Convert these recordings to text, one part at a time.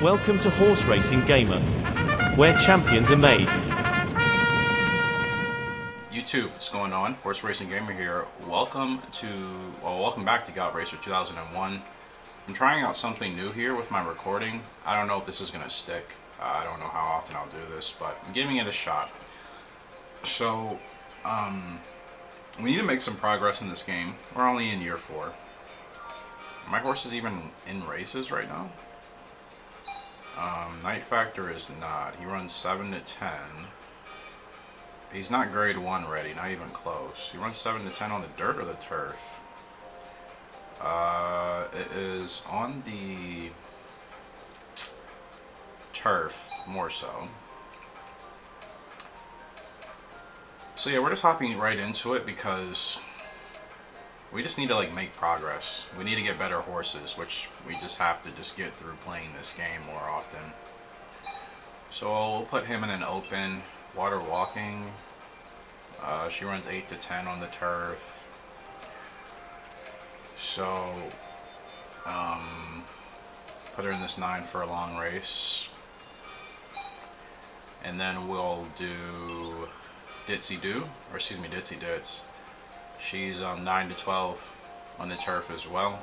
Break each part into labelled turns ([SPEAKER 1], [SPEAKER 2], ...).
[SPEAKER 1] Welcome to Horse Racing Gamer, where champions are made.
[SPEAKER 2] YouTube, what's going on? Horse Racing Gamer here. Welcome back to Gallop Racer 2001. I'm trying out something new here with my recording. I don't know if this is going to stick. I don't know how often I'll do this, but I'm giving it a shot. So, we need to make some progress in this game. We're only in year 4. My horse is even in races right now. Night Factor is not. He runs 7 to 10. He's not grade 1 ready, not even close. He runs 7 to 10 on the dirt or the turf? It is on the turf, more so. So yeah, we're just hopping right into it because we just need to make progress. We need to get better horses, which we just have to get through playing this game more often. So we'll put him in an open. Water walking. She runs 8 to 10 on the turf. So put her in this 9 for a long race. And then we'll do Ditzy Dits. She's 9 to 12 on the turf as well.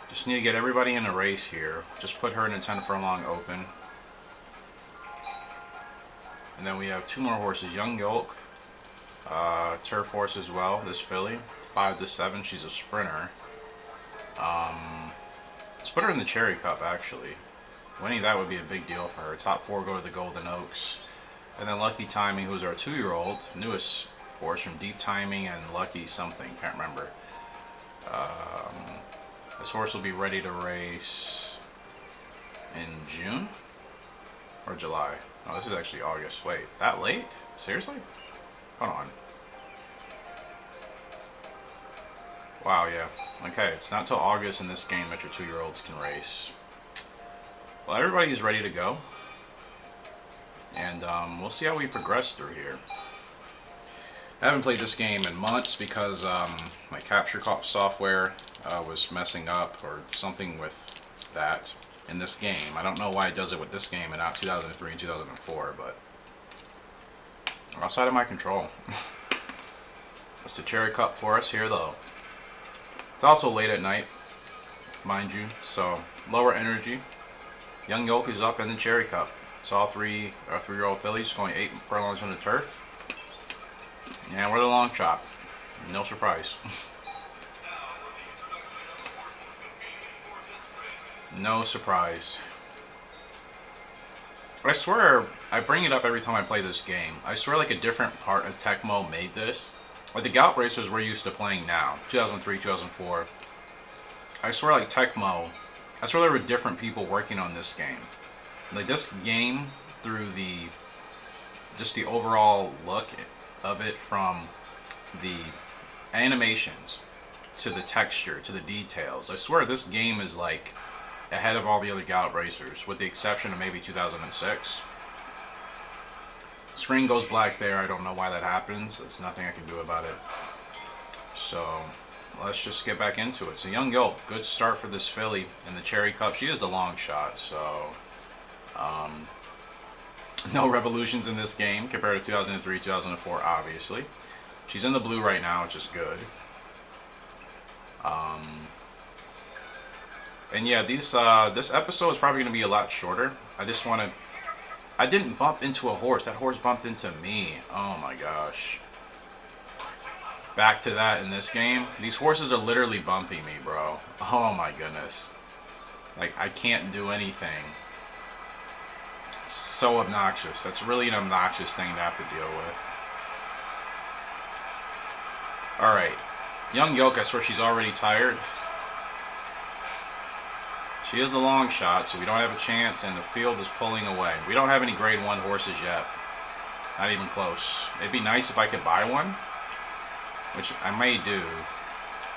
[SPEAKER 2] Just need to get everybody in a race here. Just put her in a 10 furlong open. And then we have 2 more horses. Young Yolk, turf horse as well, this filly. 5 to 7, she's a sprinter. Let's put her in the Cherry Cup, actually. Winning that would be a big deal for her. Top 4 go to the Golden Oaks. And then Lucky Timing, who's our 2-year-old, newest horse from Deep Timing and Lucky something, can't remember. This horse will be ready to race in June or July. Oh, this is actually August. Wait, that late? Seriously? Hold on. Wow, yeah. Okay, it's not till August in this game that your 2-year-olds can race. Well, everybody's ready to go. And we'll see how we progress through here. I haven't played this game in months because my capture software was messing up or something with that in this game. I don't know why it does it with this game and not 2003 and 2004, but outside of my control. That's the Cherry Cup for us here, though. It's also late at night, mind you, so lower energy. Young Yolk is up in the Cherry Cup. It's all 3-year-old fillies going 8 furlongs on the turf. Yeah, we're the long shot. No surprise. No surprise. I swear, I bring it up every time I play this game. I swear a different part of Tecmo made this. Like the Gallop Racers we're used to playing now, 2003, 2004. I swear Tecmo, I swear there were different people working on this game. Like this game, through just the overall look of it, from the animations to the texture to the details, I swear this game is ahead of all the other Gallop Racers, with the exception of maybe 2006. Screen goes black there. I don't know why that happens. There's nothing I can do about it. So let's just get back into it. So Young Yolk, good start for this filly in the Cherry Cup. She is the long shot, so no revolutions in this game compared to 2003, 2004, obviously. She's in the blue right now, which is good. And yeah, this episode is probably going to be a lot shorter. I didn't bump into a horse. That horse bumped into me. Oh my gosh. Back to that in this game. These horses are literally bumping me, bro. Oh my goodness. I can't do anything. It's so obnoxious. That's really an obnoxious thing to have to deal with. Alright. Young Yolk, I swear she's already tired. She is the long shot, so we don't have a chance, and the field is pulling away. We don't have any grade 1 horses yet. Not even close. It'd be nice if I could buy one, which I may do.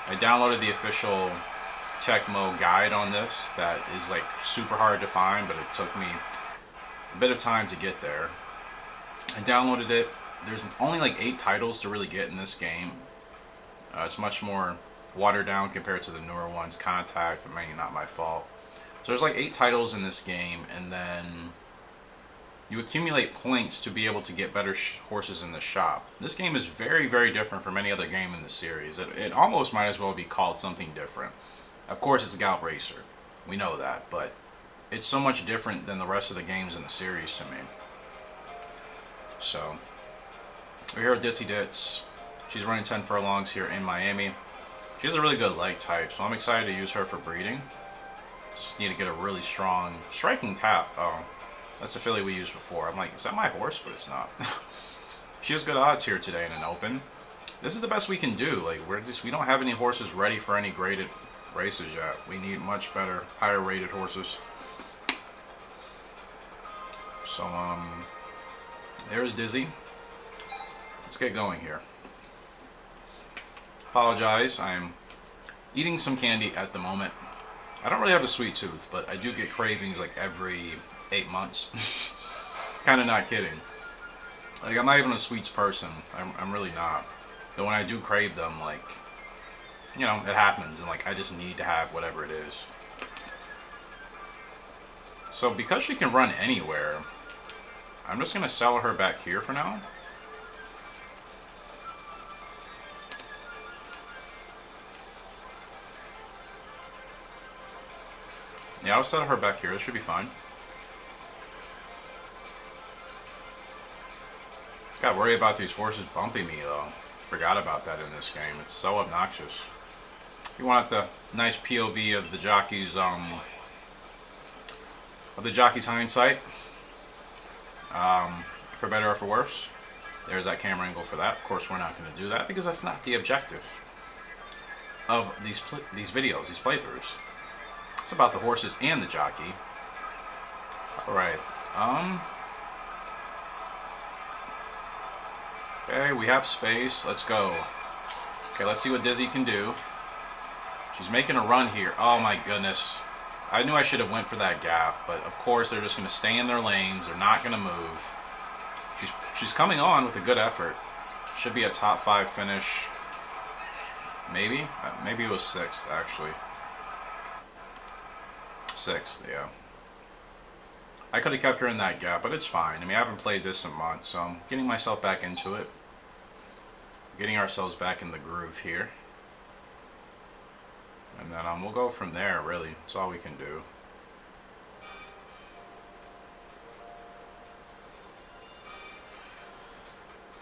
[SPEAKER 2] I downloaded the official Tecmo guide on this that is super hard to find, but it took me a bit of time to get there. I downloaded it. There's only 8 titles to really get in this game. It's much more watered down compared to the newer ones. Contact, maybe not my fault. So there's like 8 titles in this game, and then you accumulate points to be able to get better horses in the shop. This game is very, very different from any other game in the series. It almost might as well be called something different. Of course, it's a Gallop racer. We know that, but it's so much different than the rest of the games in the series to me. So, we're here with Ditzy Dits. She's running 10 furlongs here in Miami. She has a really good leg type, so I'm excited to use her for breeding. Just need to get a really strong striking tap. Oh, that's a filly we used before. I'm like, is that my horse? But it's not. She has good odds here today in an open. This is the best we can do. Like, we don't have any horses ready for any graded races yet. We need much better, higher rated horses. So, there's Dizzy. Let's get going here. Apologize, I'm eating some candy at the moment. I don't really have a sweet tooth, but I do get cravings like every 8 months. Kind of not kidding. Like, I'm not even a sweets person. I'm really not. But when I do crave them, like, you know, it happens, and like I just need to have whatever it is. So because she can run anywhere, I'm just gonna sell her back here for now. Yeah, I'll settle her back here. This should be fine. Gotta worry about these horses bumping me though. Forgot about that in this game. It's so obnoxious. You want the nice POV of the jockey's hindsight. For better or for worse. There's that camera angle for that. Of course, we're not going to do that because that's not the objective of these videos, these playthroughs. It's about the horses and the jockey. Alright. Okay, we have space. Let's go. Okay, let's see what Dizzy can do. She's making a run here. Oh my goodness. I knew I should have went for that gap, but of course they're just going to stay in their lanes. They're not going to move. She's coming on with a good effort. Should be a top 5 finish. Maybe? Maybe it was 6th, actually. 6th, yeah. I could have kept her in that gap, but it's fine. I mean, I haven't played this in months, so I'm getting myself back into it. Getting ourselves back in the groove here. And then we'll go from there, really. That's all we can do.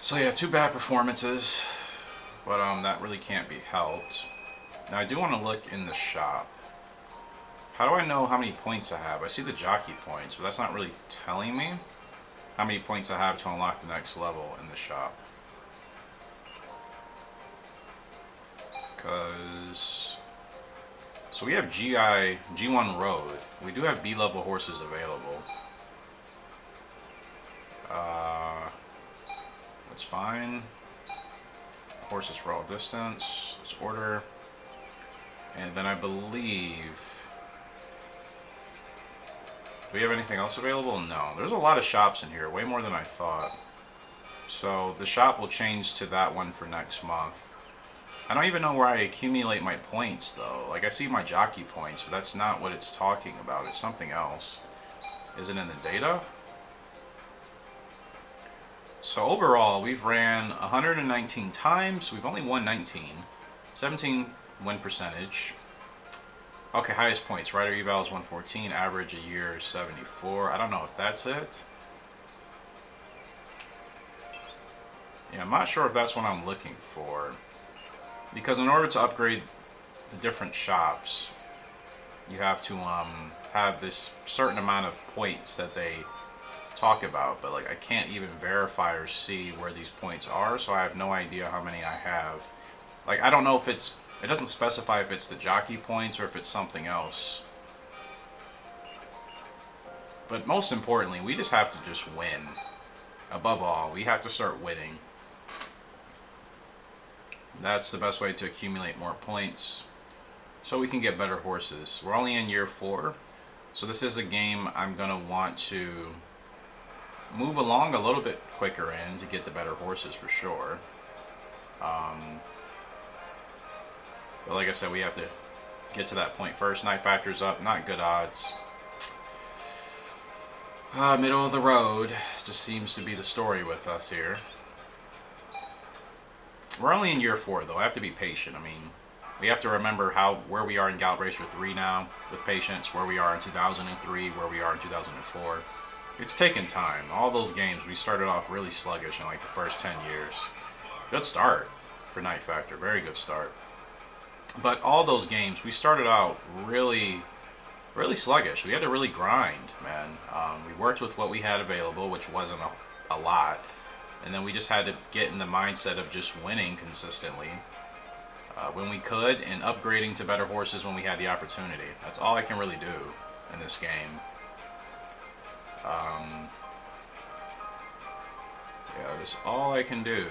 [SPEAKER 2] So yeah, 2 bad performances. But that really can't be helped. Now I do want to look in the shop. How do I know how many points I have? I see the jockey points, but that's not really telling me how many points I have to unlock the next level in the shop. Because... So we have G1 Road. We do have B-level horses available. That's fine. Horses for all distance. Let's order. And then I believe... Do we have anything else available? No. There's a lot of shops in here. Way more than I thought. So the shop will change to that one for next month. I don't even know where I accumulate my points though. Like I see my jockey points, but that's not what it's talking about. It's something else. Is it in the data? So overall, we've ran 119 times. We've only won 19. 17 win percentage. Okay, highest points. Rider eval is 114. Average a year is 74. I don't know if that's it. Yeah, I'm not sure if that's what I'm looking for. Because in order to upgrade the different shops, you have to have this certain amount of points that they talk about. But like I can't even verify or see where these points are, so I have no idea how many I have. Like I don't know if it doesn't specify if it's the jockey points or if it's something else. But most importantly, we just have to just win. Above all, we have to start winning. That's the best way to accumulate more points so we can get better horses. We're only in year 4, so this is a game I'm going to want to move along a little bit quicker in to get the better horses for sure. But like I said, we have to get to that point first. Night Factor's up, not good odds. Middle of the road just seems to be the story with us here. We're only in year 4 though. I have to be patient. I mean, we have to remember where we are in Gallop Racer 3 now with patience, where we are in 2003, where we are in 2004. It's taken time. All those games, we started off really sluggish in like the first 10 years. Good start for Night Factor. Very good start. But all those games, we started out really sluggish. We had to really grind, man. We worked with what we had available, which wasn't a lot. And then we just had to get in the mindset of just winning consistently when we could, and upgrading to better horses when we had the opportunity. That's all I can really do in this game. Yeah, that's all I can do.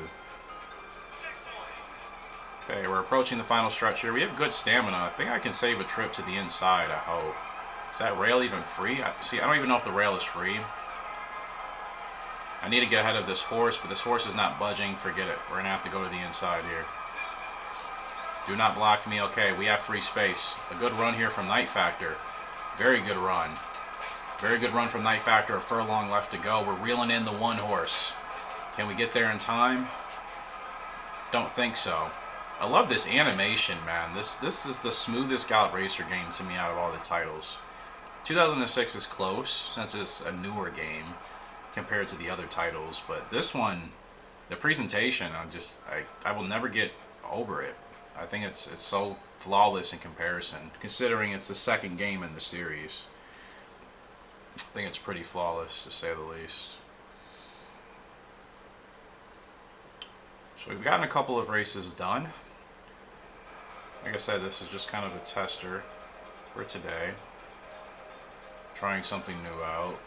[SPEAKER 2] Okay, we're approaching the final stretch here. We have good stamina. I think I can save a trip to the inside, I hope. Is that rail even free? See, I don't even know if the rail is free. I need to get ahead of this horse, but this horse is not budging. Forget it. We're going to have to go to the inside here. Do not block me. Okay, we have free space. A good run here from Night Factor. Very good run. Very good run from Night Factor. A furlong left to go. We're reeling in the one horse. Can we get there in time? Don't think so. I love this animation, man. This is the smoothest Gallop Racer game to me out of all the titles. 2006 is close, since it's a newer game compared to the other titles, but this one, the presentation, I will never get over it. I think it's so flawless in comparison, considering it's the second game in the series. I think it's pretty flawless, to say the least. So we've gotten a couple of races done. Like I said, this is just kind of a tester for today. Trying something new out.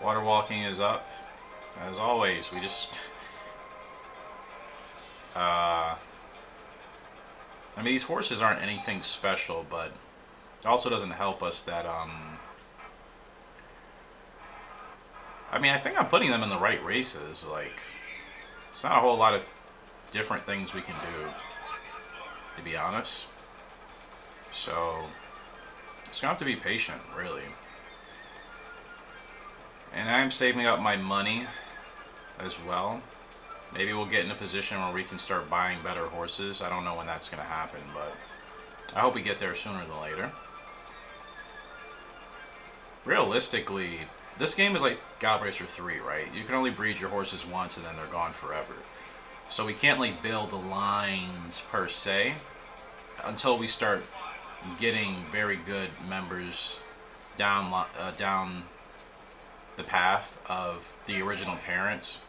[SPEAKER 2] Water walking is up. As always, we just... I mean, these horses aren't anything special, but it also doesn't help us that, I mean, I think I'm putting them in the right races. Like, it's not a whole lot of different things we can do, to be honest. So, it's going to have to be patient, really. And I'm saving up my money as well. Maybe we'll get in a position where we can start buying better horses. I don't know when that's going to happen, but I hope we get there sooner than later. Realistically, this game is like Gallop Racer 3, right? You can only breed your horses once and then they're gone forever. So we can't like build lines per se until we start getting very good members down the path of the original parents.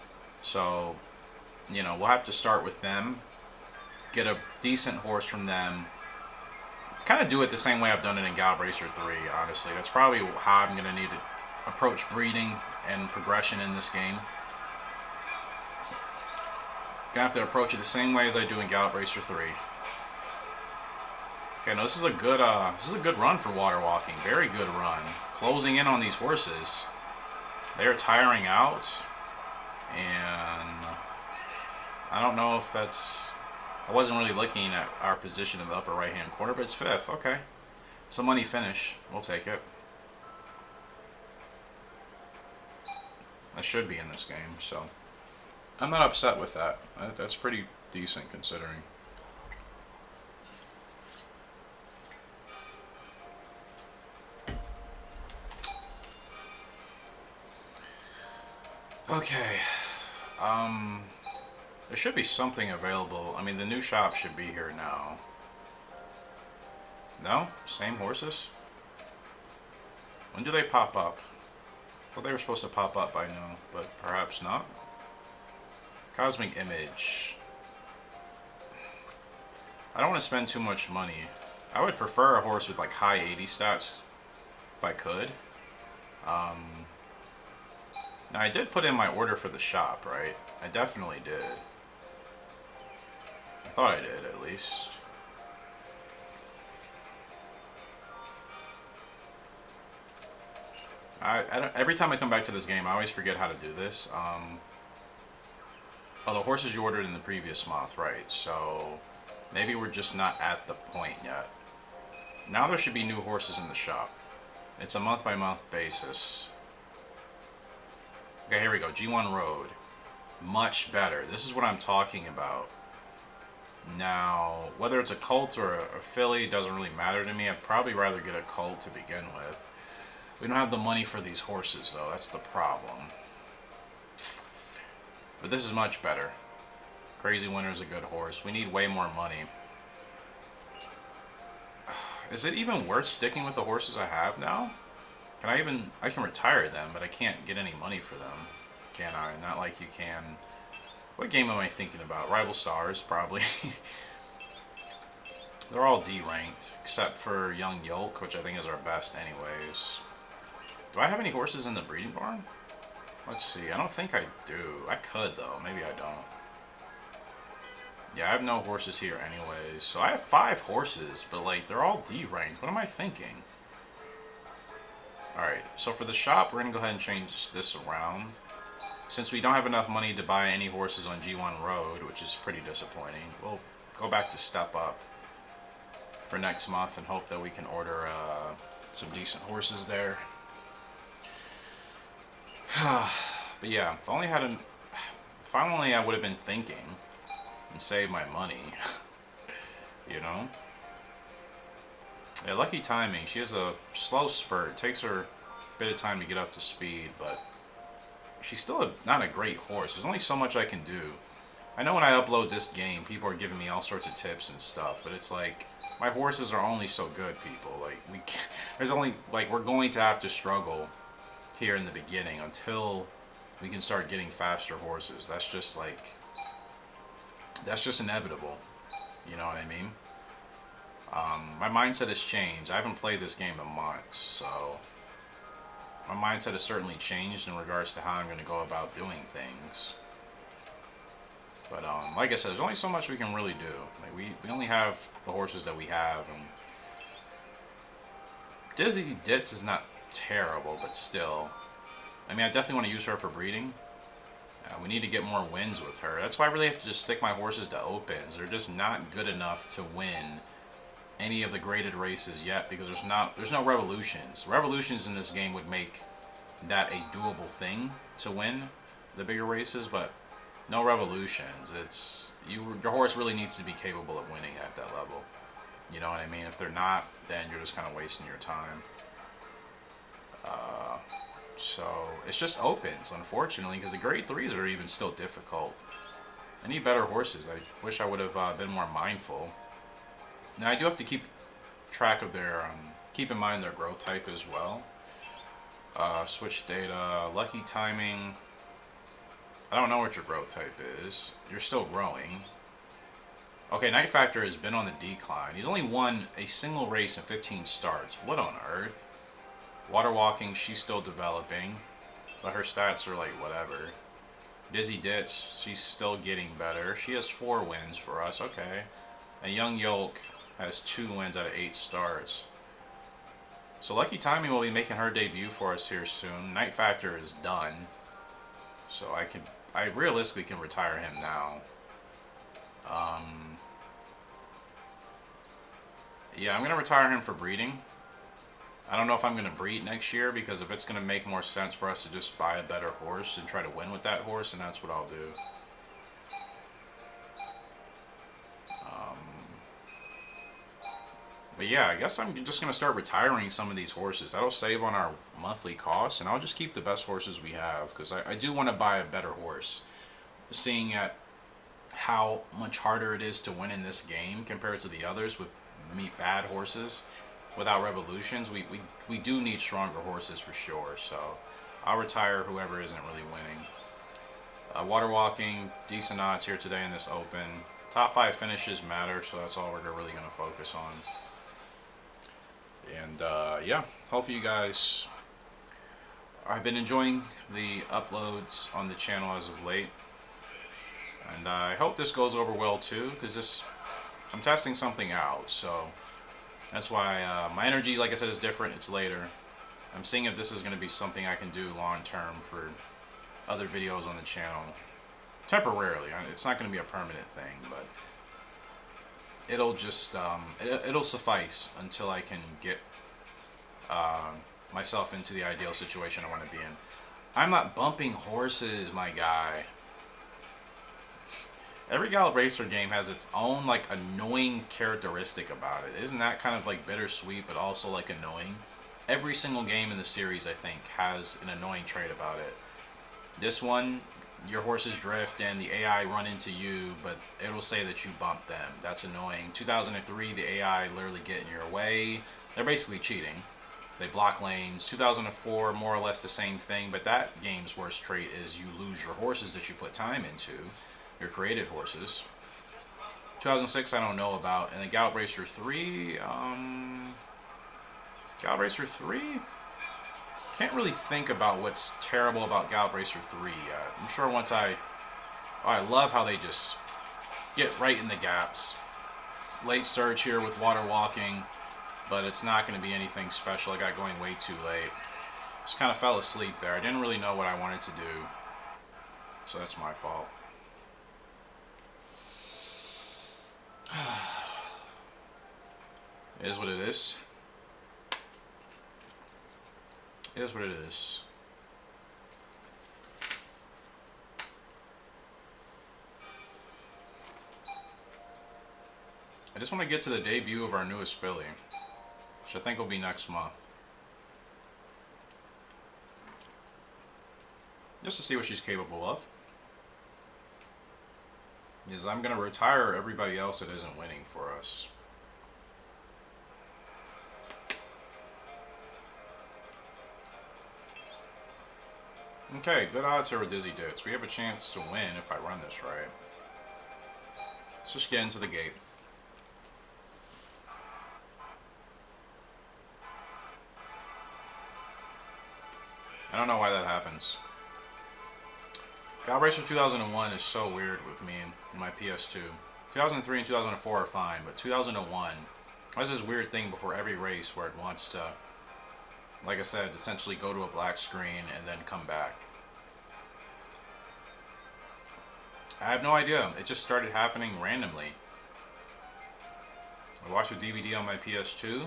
[SPEAKER 2] So, you know, we'll have to start with them, get a decent horse from them, kind of do it the same way I've done it in Gallop Racer 3, honestly. That's probably how I'm going to need to approach breeding and progression in this game. Gonna have to approach it the same way as I do in Gallop Racer 3. Okay, now this is a good run for water walking. Very good run. Closing in on these horses. They're tiring out, and I don't know if that's... I wasn't really looking at our position in the upper right-hand corner, but it's 5th. Okay. It's a money finish. We'll take it. I should be in this game, so I'm not upset with that. That's pretty decent considering. Okay. There should be something available. I mean, the new shop should be here now. No? Same horses? When do they pop up? I thought they were supposed to pop up by now, but perhaps not. Cosmic Image. I don't want to spend too much money. I would prefer a horse with like high 80 stats if I could. Now I did put in my order for the shop, right? I definitely did. I thought I did, at least. Every time I come back to this game, I always forget how to do this. Oh, the horses you ordered in the previous month, right? So Maybe we're just not at the point yet. Now there should be new horses in the shop. It's a month-by-month basis. Okay, here we go. G1 Road. Much better. This is what I'm talking about. Now, whether it's a colt or a filly doesn't really matter to me. I'd probably rather get a colt to begin with. We don't have the money for these horses, though. That's the problem. But this is much better. Crazy Winter's a good horse. We need way more money. Is it even worth sticking with the horses I have now? I can retire them, but I can't get any money for them. Can I? Not like you can. What game am I thinking about? Rival Stars, probably. They're all D-ranked, except for Young Yolk, which I think is our best anyways. Do I have any horses in the breeding barn? Let's see. I don't think I do. I could, though. Maybe I don't. Yeah, I have no horses here anyways. So I have 5 horses, but, like, they're all D-ranked. What am I thinking? Alright, so for the shop, we're going to go ahead and change this around. Since we don't have enough money to buy any horses on G1 Road, which is pretty disappointing, we'll go back to Step Up for next month and hope that we can order some decent horses there. But yeah, if only I would have been thinking and saved my money, you know? Yeah, Lucky Timing. She has a slow spurt. It takes her a bit of time to get up to speed, but she's still not a great horse. There's only so much I can do. I know when I upload this game, people are giving me all sorts of tips and stuff, but it's like, my horses are only so good, people. Like, we're going to have to struggle here in the beginning until we can start getting faster horses. That's just inevitable. You know what I mean? My mindset has changed. I haven't played this game in months, so my mindset has certainly changed in regards to how I'm going to go about doing things. But like I said, there's only so much we can really do. Like we only have the horses that we have, and Dizzy Ditz is not terrible, but still. I mean, I definitely want to use her for breeding. We need to get more wins with her. That's why I really have to just stick my horses to opens. They're just not good enough to win any of the graded races yet, because there's no revolutions. Revolutions in this game would make that a doable thing to win the bigger races, but no revolutions. Your horse really needs to be capable of winning at that level. You know what I mean? If they're not, then you're just kind of wasting your time. So it's just opens, unfortunately, because the grade 3s are even still difficult. I need better horses. I wish I would have been more mindful. Now I do have to keep track of their, keep in mind their growth type as well. Switch data, Lucky Timing. I don't know what your growth type is. You're still growing. Okay, Night Factor has been on the decline. He's only won a single race in 15 starts. What on earth? Water Walking, she's still developing, but her stats are like whatever. Dizzy Ditz, she's still getting better. She has 4 wins for us, okay. And Young Yolk has 2 wins out of 8 starts. So Lucky Timing will be making her debut for us here soon. Night Factor is done. So I realistically can retire him now. Yeah, I'm going to retire him for breeding. I don't know if I'm going to breed next year, because if it's going to make more sense for us to just buy a better horse and try to win with that horse, then that's what I'll do. But yeah, I guess I'm just going to start retiring some of these horses. That'll save on our monthly costs, and I'll just keep the best horses we have, because I do want to buy a better horse. Seeing at how much harder it is to win in this game compared to the others with bad horses without revolutions, we do need stronger horses for sure. So I'll retire whoever isn't really winning. Water Walking, decent odds here today in this open. Top 5 finishes matter, so that's all we're really going to focus on. And yeah, hopefully you guys have been enjoying the uploads on the channel as of late. And I hope this goes over well too, because I'm testing something out, so that's why my energy, like I said, is different. It's later. I'm seeing if this is going to be something I can do long term for other videos on the channel. Temporarily. It's not going to be a permanent thing, but it'll just it'll suffice until I can get myself into the ideal situation I want to be in. I'm not bumping horses, my guy. Every Gallop Racer game has its own like annoying characteristic about it. Isn't that kind of like bittersweet, but also like annoying? Every single game in the series, I think, has an annoying trait about it. This one, your horses drift and the AI run into you, but it'll say that you bumped them. That's annoying. 2003, the AI literally get in your way. They're basically cheating. They block lanes. 2004, more or less the same thing, but that game's worst trait is you lose your horses that you put time into, your created horses. 2006, I don't know about. And then Gallop Racer 3, Gallop Racer 3? Can't really think about what's terrible about Gallop Racer 3 yet. I'm sure once I love how they just get right in the gaps. Late surge here with water walking, but it's not going to be anything special. I got going way too late. Just kind of fell asleep there. I didn't really know what I wanted to do, so that's my fault. It is what it is. It is what it is. I just want to get to the debut of our newest filly, which I think will be next month. Just to see what she's capable of. Because I'm going to retire everybody else that isn't winning for us. Okay, good odds here with Dizzy Dits. We have a chance to win if I run this right. Let's just get into the gate. I don't know why that happens. Gallop Racer 2001 is so weird with me and my PS2. 2003 and 2004 are fine, but 2001 has this weird thing before every race where it wants to, like I said, essentially go to a black screen and then come back. I have no idea. It just started happening randomly. I watched a DVD on my PS2.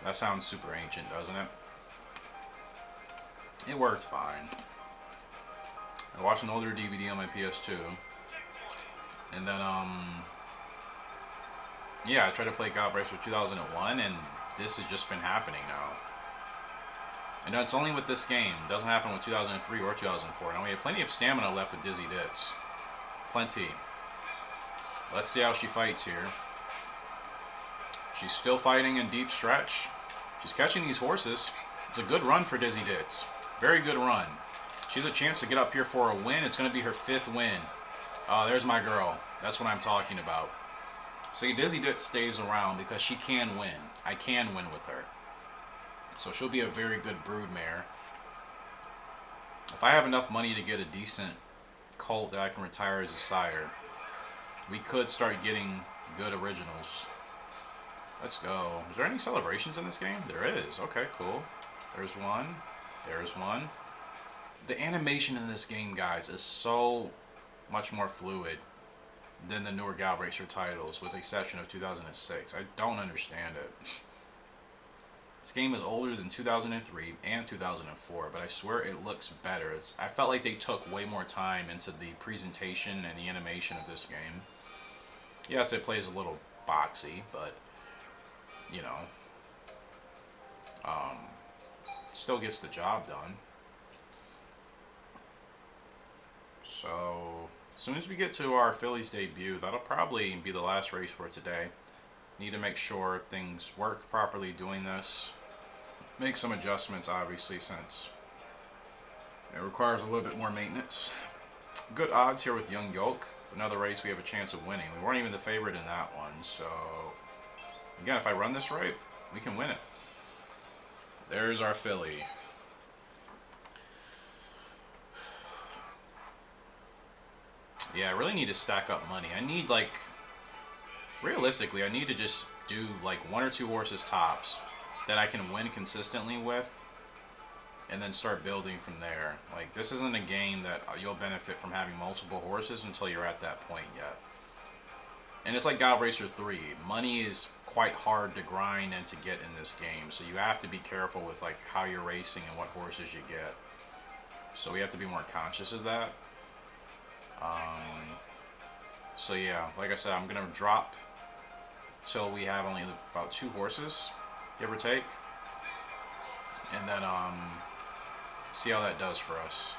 [SPEAKER 2] That sounds super ancient, doesn't it? It worked fine. I watched an older DVD on my PS2. And then, yeah, I tried to play Gallop Racer 2001, and this has just been happening now. I know it's only with this game. It doesn't happen with 2003 or 2004. Now we have plenty of stamina left with Dizzy Dits. Plenty. Let's see how she fights here. She's still fighting in deep stretch. She's catching these horses. It's a good run for Dizzy Dits. Very good run. She has a chance to get up here for a win. It's going to be her 5th win. Oh, there's my girl. That's what I'm talking about. See, Dizzy Dits stays around because she can win. I can win with her. So she'll be a very good broodmare. If I have enough money to get a decent colt that I can retire as a sire, we could start getting good originals. Let's go. Is there any celebrations in this game? There is. Okay, cool. There's one. There's one. The animation in this game, guys, is so much more fluid than the newer Gallop Racer titles, with the exception of 2006. I don't understand it. This game is older than 2003 and 2004, but I swear it looks better. I felt like they took way more time into the presentation and the animation of this game. Yes, it plays a little boxy, but, you know, still gets the job done. So, as soon as we get to our filly's debut, that'll probably be the last race for today. Need to make sure things work properly doing this. Make some adjustments, obviously, since it requires a little bit more maintenance. Good odds here with Young Yoke. Another race we have a chance of winning. We weren't even the favorite in that one, so again, if I run this right, we can win it. There's our filly. Yeah, I really need to stack up money. I need, like, realistically, I need to just do like 1 or 2 horses tops that I can win consistently with, and then start building from there. Like, this isn't a game that you'll benefit from having multiple horses until you're at that point yet. And it's like God Racer 3. Money is quite hard to grind and to get in this game. So you have to be careful with like how you're racing and what horses you get. So we have to be more conscious of that. So yeah, like I said, I'm going to drop till we have only about 2 horses, give or take. And then see how that does for us.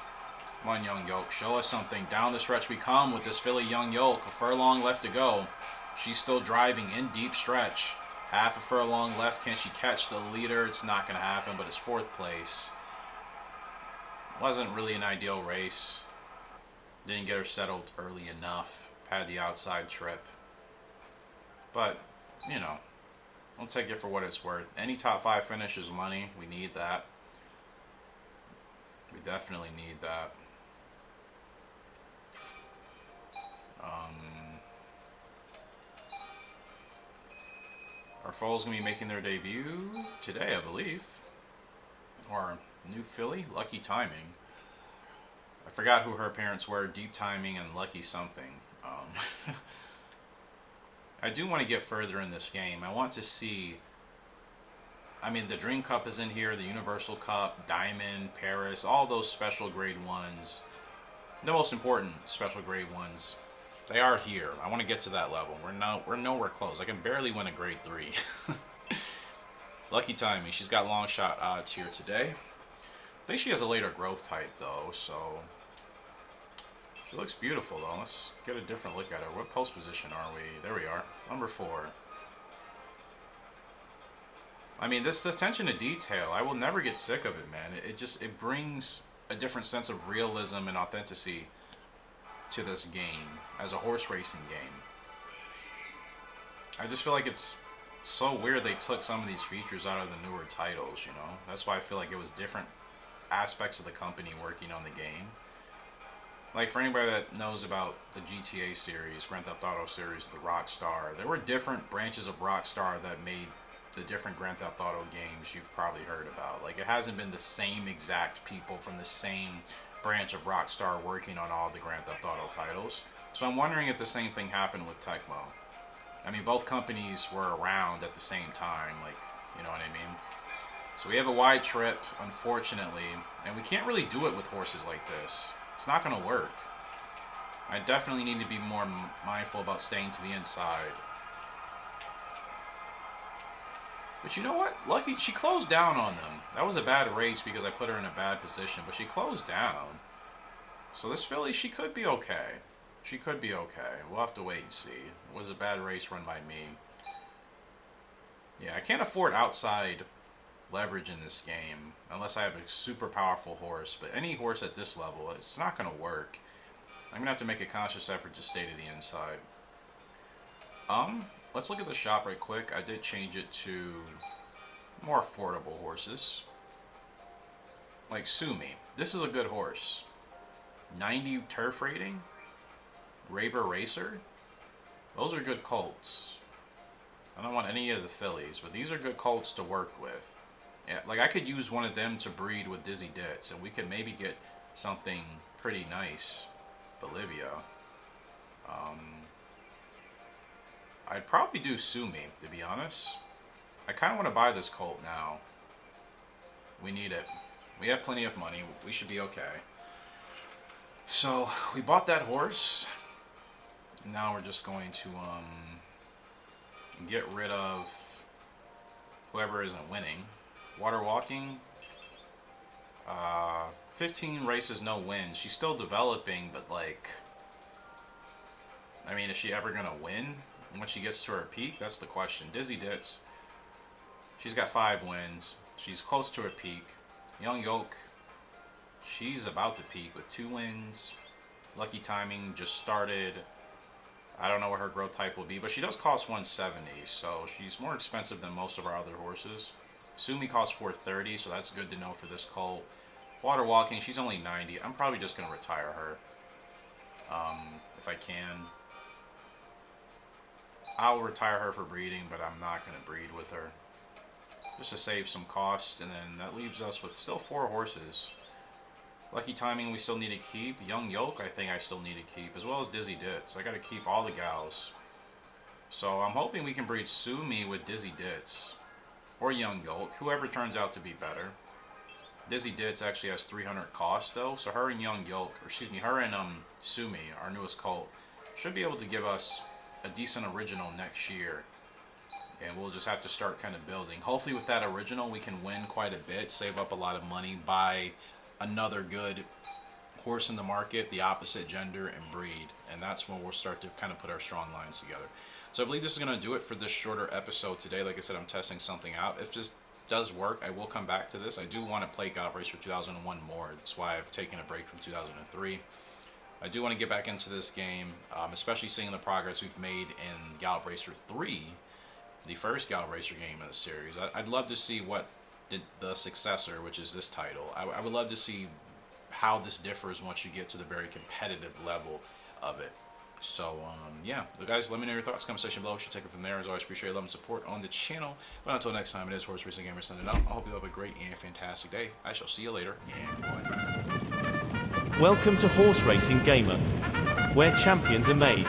[SPEAKER 2] Come on, Young Yoke, show us something. Down the stretch we come with this filly Young Yoke. A furlong left to go. She's still driving in deep stretch. Half a furlong left. Can she catch the leader? It's not going to happen, but it's 4th place. Wasn't really an ideal race. Didn't get her settled early enough. Had the outside trip. But, you know, I'll take it for what it's worth. Any top 5 finish is money. We need that. We definitely need that. Our foal's going to be making their debut today, I believe. Our new filly, Lucky Timing. I forgot who her parents were, Deep Timing and Lucky something. I do want to get further in this game. I want to see... I mean, the Dream Cup is in here, the Universal Cup, Diamond, Paris, all those special grade ones. The most important special grade ones. They are here. I want to get to that level. We're nowhere close. I can barely win a grade 3. Lucky Timing. She's got long shot odds here today. I think she has a later growth type though, so she looks beautiful though. Let's get a different look at her. What post position are we? There we are. Number 4. I mean, this attention to detail, I will never get sick of it, man. It brings a different sense of realism and authenticity to this game as a horse racing game. I just feel like it's so weird they took some of these features out of the newer titles, you know? That's why I feel like it was different aspects of the company working on the game. Like, for anybody that knows about the GTA series, Grand Theft Auto series, the Rockstar, there were different branches of Rockstar that made the different Grand Theft Auto games you've probably heard about. Like, it hasn't been the same exact people from the same branch of Rockstar working on all the Grand Theft Auto titles. So I'm wondering if the same thing happened with Tecmo. I mean, both companies were around at the same time, like, you know what I mean? So we have a wide trip, unfortunately, and we can't really do it with horses like this. It's not going to work. I definitely need to be more mindful about staying to the inside. But you know what? Lucky, she closed down on them. That was a bad race because I put her in a bad position, but she closed down. So this filly, she could be okay. She could be okay. We'll have to wait and see. It was a bad race run by me. Yeah, I can't afford outside leverage in this game unless I have a super powerful horse. But any horse at this level, it's not going to work. I'm going to have to make a conscious effort to stay to the inside. Let's look at the shop right quick. I did change it to more affordable horses. Like Sumi. This is a good horse. 90 turf rating. Raber Racer. Those are good colts. I don't want any of the fillies, but these are good colts to work with. Yeah, like I could use one of them to breed with Dizzy Ditz, and we could maybe get something pretty nice. Bolivia. I'd probably do Sumi, to be honest. I kind of want to buy this colt now. We need it. We have plenty of money. We should be okay. So, we bought that horse. And now we're just going to get rid of whoever isn't winning. Water walking. 15 races, no wins. She's still developing, but like... I mean, is she ever going to win when she gets to her peak? That's the question. Dizzy Ditz. She's got 5 wins. She's close to her peak. Young Yoke. She's about to peak with 2 wins. Lucky Timing just started. I don't know what her growth type will be, but she does cost 170, so she's more expensive than most of our other horses. Sumi costs 430, so that's good to know for this colt. Water Walking, she's only 90. I'm probably just going to retire her. If I can. I'll retire her for breeding, but I'm not going to breed with her. Just to save some cost, and then that leaves us with still 4 horses. Lucky Timing we still need to keep. Young Yoke I think I still need to keep, as well as Dizzy Ditz. I got to keep all the gals. So I'm hoping we can breed Sumi with Dizzy Ditz. Or Young Yolk, whoever turns out to be better. Dizzy Ditz actually has 300 cost though, so her and Young Yolk, or excuse me, her and Sumi, our newest colt, should be able to give us a decent original next year. And we'll just have to start kind of building. Hopefully with that original we can win quite a bit, save up a lot of money, buy another good horse in the market, the opposite gender, and breed. And that's when we'll start to kind of put our strong lines together. So I believe this is going to do it for this shorter episode today. Like I said, I'm testing something out. If this does work, I will come back to this. I do want to play Gallop Racer 2001 more. That's why I've taken a break from 2003. I do want to get back into this game, especially seeing the progress we've made in Gallop Racer 3, the first Gallop Racer game in the series. I'd love to see what the successor, which is this title, I would love to see how this differs once you get to the very competitive level of it. So, yeah, guys, let me know your thoughts. Comment section below. We should take it from there. As always, appreciate your love and support on the channel. But until next time, it is Horse Racing Gamer signing out. I hope you have a great and fantastic day. I shall see you later, and goodbye.
[SPEAKER 1] Welcome to Horse Racing Gamer, where champions are made.